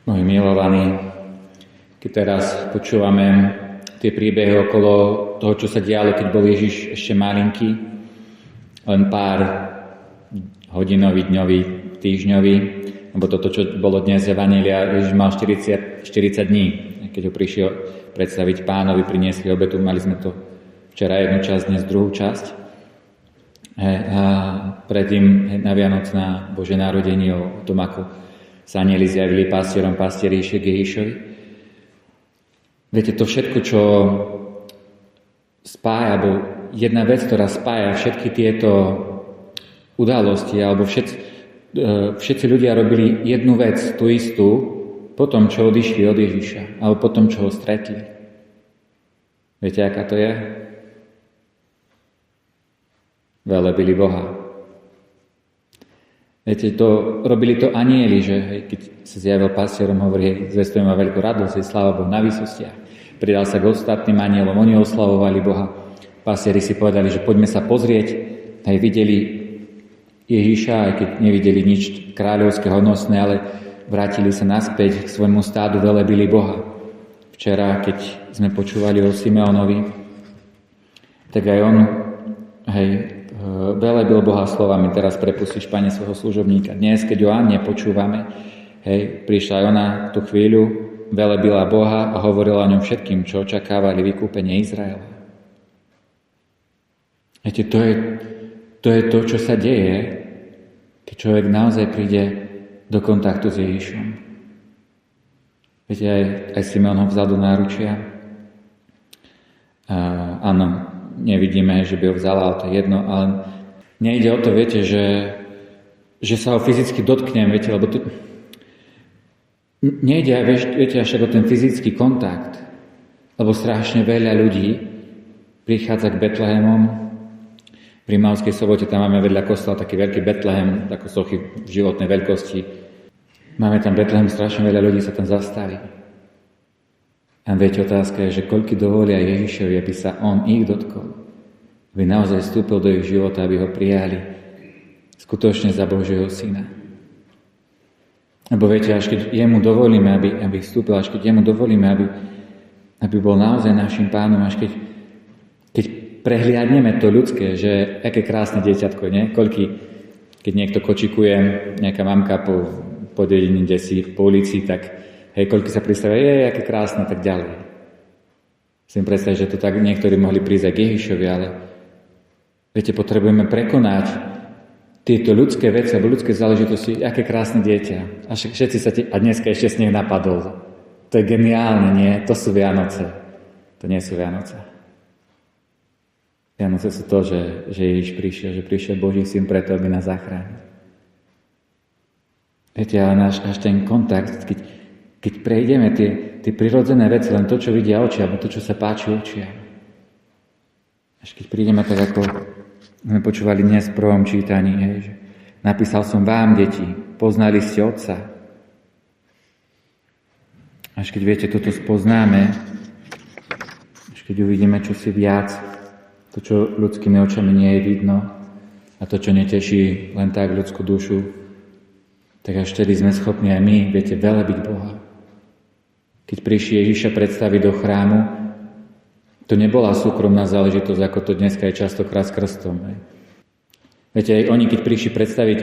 Moji milovaní, keď teraz počúvame tie príbehy okolo toho, čo sa dialo, keď bol Ježiš ešte malinký, len pár hodinový, dňový, týždňový, lebo toto, čo bolo dnes Evanjelia, Ježiš mal 40 dní, keď ho prišiel predstaviť Pánovi, priniesli obetu, mali sme to včera jednu časť, dnes druhú časť. A predtým na Vianoc, na Bože narodenie, o tom, ako sa anjeli zjavili pastierom, pastieri išli k Ježišovi. Viete, to všetko, čo spája, alebo jedna vec, ktorá spája všetky tieto udalosti, alebo všetci ľudia robili jednu vec, tú istú, po tom, čo odišli od Ježiša, alebo po tom, čo ho stretli. Viete, aká to je? Velebili Boha. Viete, robili to anjeli, že keď sa zjavil pastierom, hovorí, zvestujeme veľkú radosť, sláva Bohu na výsostiach. Pridal sa k ostatným anjelom, oni oslavovali Boha. Pastieri si povedali, že poďme sa pozrieť, aj videli Ježiša, aj keď nevideli nič kráľovské, hodnostné, ale vrátili sa naspäť k svojmu stádu, velebili Boha. Včera, keď sme počúvali o Simeonovi, tak aj on velebil Boha slovami, teraz prepustíš, Pane, svojho služobníka. Dnes, keď o Anne počúvame, prišla aj ona tú chvíľu, velebila Boha a hovorila o ňom všetkým, čo očakávali vykúpenie Izraela. Viete, to je to, čo sa deje, keď človek naozaj príde do kontaktu s Ježišom. Viete, aj Simeon ho vzal do náručia. Áno, nevidíme, že by ho vzala, ale to je jedno, ale nejde o to, viete, že sa ho fyzicky dotknem, viete, lebo to nejde, viete, až o ten fyzický kontakt, lebo strašne veľa ľudí prichádza k Betlehemom. V Rimavskej Sobote tam máme vedľa kostola taký veľký Betlehem, ako sochy v životnej veľkosti. Máme tam Betlehem, strašne veľa ľudí sa tam zastaví. A viete, otázka je, že koľky dovolia Ježišovi, aby sa on ich dotkol. Aby naozaj vstúpil do ich života, aby ho prijali skutočne za Božieho syna. Lebo viete, až keď jemu dovolíme, aby vstúpil, až keď jemu dovolíme, aby bol naozaj našim pánom, až keď prehliadneme to ľudské, že aké krásne dieťatko, nie? Keď niekto kočikuje, nejaká mamka po dedine, desí, po ulici, tak koľky sa predstavia, aké krásne, tak ďalej. Chcem predstaviť, že to tak niektorí mohli prísť aj k Ježišovi, ale viete, potrebujeme prekonať tieto ľudské veci alebo ľudské záležitosti, aké krásne dieťa. A všetci a dneska ešte sneh napadol. To je geniálne, nie? To sú Vianoce. To nie sú Vianoce. Vianoce sú to, že Ježiš prišiel, že prišiel Boží syn preto, aby nás zachránil. Viete, ale až ten kontakt, keď prejdeme tie prirodzené veci, len to, čo vidia oči, alebo to, čo sa páči očiam. Až keď prídeme tak, ako sme počúvali dnes v prvom čítaní, že napísal som vám, deti, poznali ste Otca. Až keď viete, toto spoznáme, až keď uvidíme čosi viac, to, čo ľudskými očami nie je vidno a to, čo neteší len tak ľudskú dušu, tak až vtedy sme schopní aj my, viete, velebiť Boha. Keď prišli Ježiša predstaviť do chrámu, to nebola súkromná záležitosť, ako to dneska je častokrát s krstom. Viete, aj oni, keď prišli predstaviť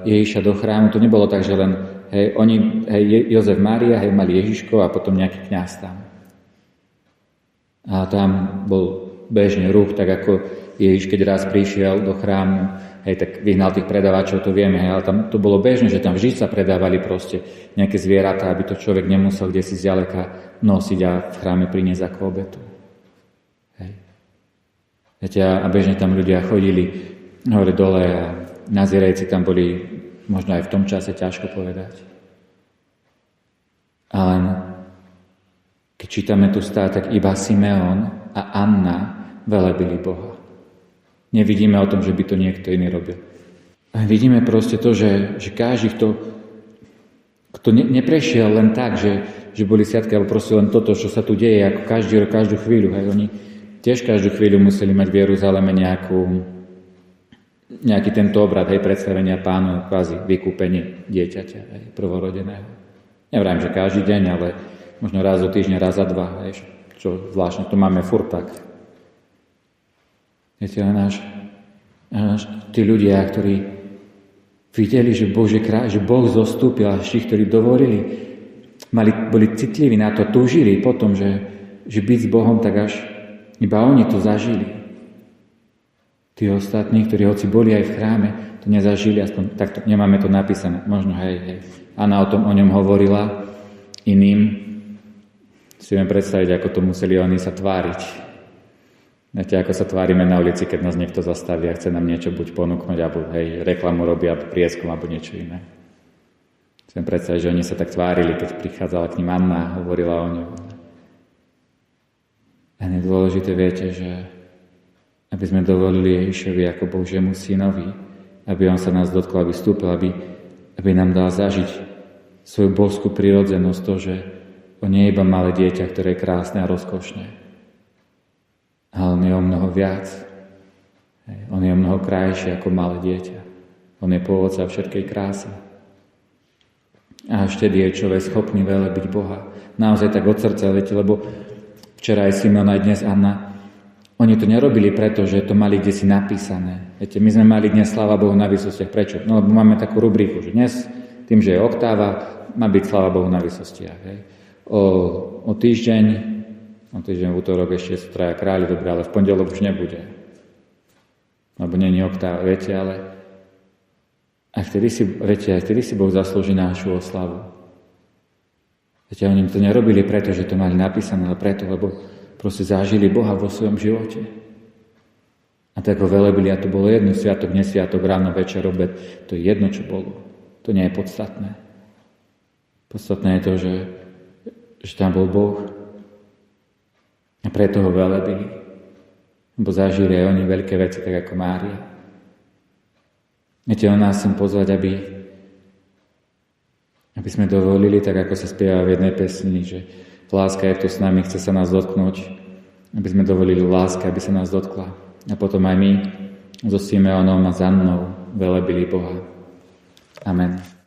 Ježiša do chrámu, to nebolo tak, že len Jozef, Mária, mali Ježiško a potom nejaký kňaz tam. A tam bol bežný ruch, tak ako Ježiš, keď raz prišiel do chrámu, tak vyhnal tých predávačov, to vieme, ale tam to bolo bežné, že tam vždy sa predávali proste nejaké zvieratá, aby to človek nemusel kdesi zďaleka nosiť a v chráme priniesť ako obetu. Viete, a bežne tam ľudia chodili hore dole a nazierajci tam boli možno aj v tom čase ťažko povedať. Ale keď čítame tu stáť, tak iba Simeon a Anna velebili Boha. Nevidíme o tom, že by to niekto iný robil. A vidíme proste to, že každý, kto neprešiel len tak, že boli sviatky, alebo proste len toto, čo sa tu deje, ako každú chvíľu. Oni tiež každú chvíľu museli mať v Jeruzaleme nejaký tento obrad, predstavenia Pánu, kvázi vykúpenie dieťaťa, prvorodeného. Nevrajím, že každý deň, ale možno raz do týždňa, raz za dva, čo zvláštne, to máme furt tak. Viete, ale tí ľudia, ktorí videli, že Boh zostúpil, a tí, ktorí dovolili, boli citliví na to, túžili potom, že byť s Bohom, tak až iba oni to zažili. Tí ostatní, ktorí hoci boli aj v chráme, to nezažili, aspoň takto nemáme to napísané. Možno, hej. Anna o ňom hovorila iným. Si viem predstaviť, ako to museli oni sa tváriť. Viete, ako sa tvárime na ulici, keď nás niekto zastaví a chce nám niečo buď ponúknuť, alebo reklamu robí, alebo prieskum, alebo niečo iné. Si viem predstaviť, že oni sa tak tvárili, keď prichádzala k ním Anna a hovorila o ňom. A je dôležité, viete, že aby sme dovolili Ježišovi ako Božiemu synovi, aby on sa nás dotkol, aby vstúpil, aby nám dal zažiť svoju božskú prirodzenosť, to, že on nie je iba malé dieťa, ktoré je krásne a rozkošné. Ale on je o mnoho viac. On je o mnoho krajší ako malé dieťa. On je pôvodca všetkej krásy. A až vtedy je človek schopný velebiť Boha. Naozaj tak od srdca, viete, lebo včera aj Simon, aj dnes Anna, oni to nerobili preto, že to mali kdesi napísané. Viete, my sme mali dnes sláva Bohu na výsostiach. Prečo? No lebo máme takú rubriku, že dnes, tým, že je oktáva, má byť sláva Bohu na výsostiach. Hej. O týždeň v útorok ešte sú traja králi, dobre, ale v pondelok už nebude. Lebo nie je oktáva, viete, ale a vtedy si Boh zaslúži našu oslavu. Viete, oni to nerobili preto, že to mali napísané, ale preto, lebo proste zažili Boha vo svojom živote. A tak ho velebili, a to bolo jedno, sviatok, nesviatok, ráno, večer, obed, to je jedno, čo bolo. To nie je podstatné. Podstatné je to, že tam bol Boh. A preto ho velebili. Lebo zažili aj oni veľké veci, tak ako Mária. Viete, on nás chcem pozvať, aby sme dovolili, tak ako sa spieva v jednej pesni, že láska je tu s nami, chce sa nás dotknúť, aby sme dovolili láske, aby sa nás dotkla. A potom aj my so Simeonom a za mnou velebili Boha. Amen.